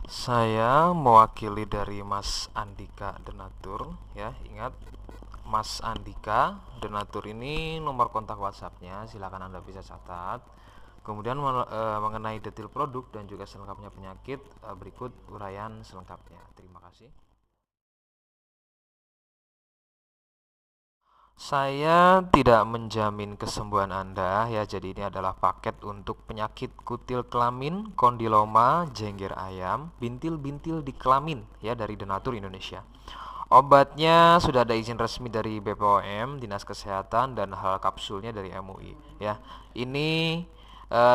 Saya mewakili dari Mas Andika Denatur ya. Ingat, Mas Andika Denatur ini nomor kontak WhatsApp-nya, silakan Anda bisa catat. Kemudian mengenai detail produk dan juga selengkapnya penyakit, berikut uraian selengkapnya. Terima kasih. Saya tidak menjamin kesembuhan Anda ya. Jadi ini adalah paket untuk penyakit kutil kelamin, kondiloma, jengger ayam, bintil-bintil di kelamin ya, dari Denatur Indonesia. Obatnya sudah ada izin resmi dari BPOM, Dinas Kesehatan, dan hal kapsulnya dari MUI ya. Ini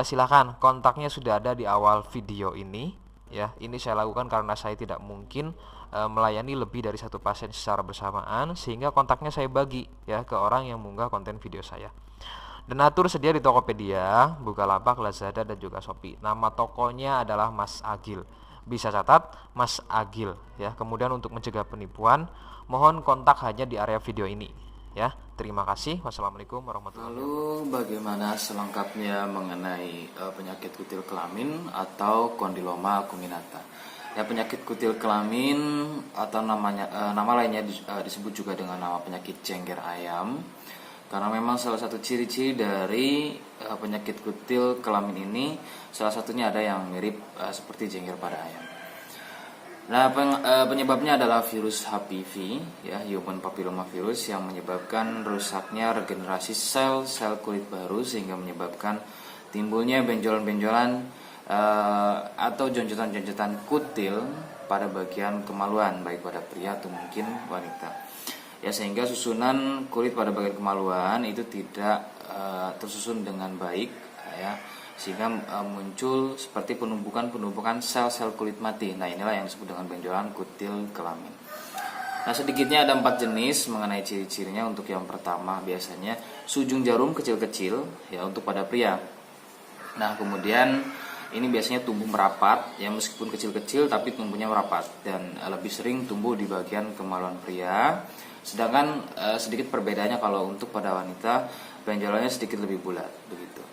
silakan, kontaknya sudah ada di awal video ini ya. Ini saya lakukan karena saya tidak mungkin melayani lebih dari satu pasien secara bersamaan, sehingga kontaknya saya bagi ya ke orang yang mengunggah konten video saya. Denatur sedia di Tokopedia, Bukalapak, Lazada, dan juga Shopee. Nama tokonya adalah Mas Agil. Bisa catat, Mas Agil ya. Kemudian untuk mencegah penipuan, mohon kontak hanya di area video ini ya. Terima kasih. Wassalamualaikum warahmatullahi wabarakatuh. Lalu bagaimana selengkapnya mengenai penyakit kutil kelamin atau kondiloma acuminata? Ya, penyakit kutil kelamin atau nama lainnya disebut juga dengan nama penyakit jengger ayam, karena memang salah satu ciri-ciri dari penyakit kutil kelamin ini, salah satunya ada yang mirip seperti jengger pada ayam. Nah, penyebabnya adalah virus HPV, ya, Human Papilloma Virus, yang menyebabkan rusaknya regenerasi sel-sel kulit baru, sehingga menyebabkan timbulnya benjolan-benjolan atau jonjotan-jonjotan kutil pada bagian kemaluan, baik pada pria atau mungkin wanita. Ya, sehingga susunan kulit pada bagian kemaluan itu tidak tersusun dengan baik, ya, sehingga muncul seperti penumpukan sel-sel kulit mati. Nah, inilah yang disebut dengan benjolan kutil kelamin. Nah, sedikitnya ada 4 jenis mengenai ciri-cirinya. Untuk yang pertama biasanya sujung jarum kecil-kecil ya, untuk pada pria. Nah, kemudian ini biasanya tumbuh merapat ya, meskipun kecil-kecil tapi tumbuhnya merapat, dan lebih sering tumbuh di bagian kemaluan pria. Sedangkan sedikit perbedaannya kalau untuk pada wanita benjolannya sedikit lebih bulat begitu.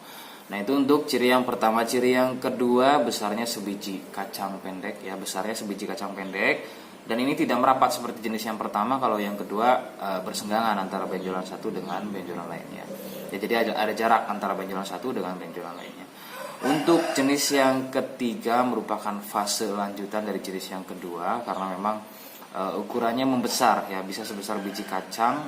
Nah, itu untuk ciri yang pertama. Ciri yang kedua, besarnya sebiji kacang pendek ya, besarnya sebiji kacang pendek, dan ini tidak merapat seperti jenis yang pertama. Kalau yang kedua bersenggangan antara benjolan satu dengan benjolan lainnya. Ya, jadi ada jarak antara benjolan satu dengan benjolan lainnya. Untuk jenis yang ketiga merupakan fase lanjutan dari jenis yang kedua, karena memang ukurannya membesar ya, bisa sebesar biji kacang,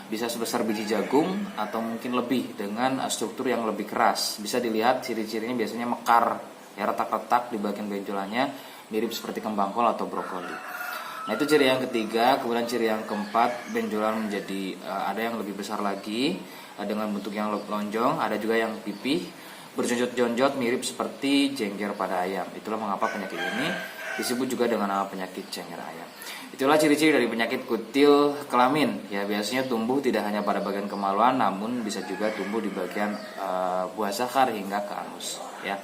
bisa sebesar biji jagung atau mungkin lebih, dengan struktur yang lebih keras. Bisa dilihat ciri-cirinya biasanya mekar ya, retak-retak di bagian benjolannya mirip seperti kembang kol atau brokoli. Nah, itu ciri yang ketiga. Kemudian ciri yang keempat, benjolan menjadi ada yang lebih besar lagi dengan bentuk yang lonjong, ada juga yang pipih, berjonjot-jonjot mirip seperti jengger pada ayam. Itulah mengapa penyakit ini disebut juga dengan nama penyakit jengger ayam. Itulah ciri-ciri dari penyakit kutil kelamin ya. Biasanya tumbuh tidak hanya pada bagian kemaluan, namun bisa juga tumbuh di bagian buah zakar hingga ke anus ya.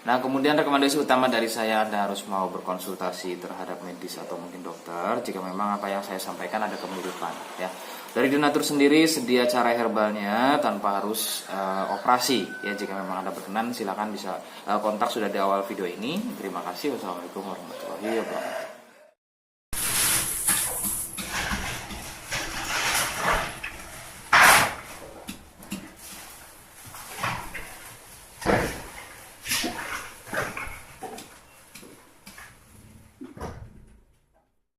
Nah, kemudian rekomendasi utama dari saya, Anda harus mau berkonsultasi terhadap medis atau mungkin dokter jika memang apa yang saya sampaikan ada kemiripan ya. Dari Denatur sendiri sedia cara herbalnya tanpa harus operasi ya. Jika memang Anda berkenan, silakan bisa kontak sudah di awal video ini. Terima kasih. Wassalamualaikum warahmatullahi wabarakatuh.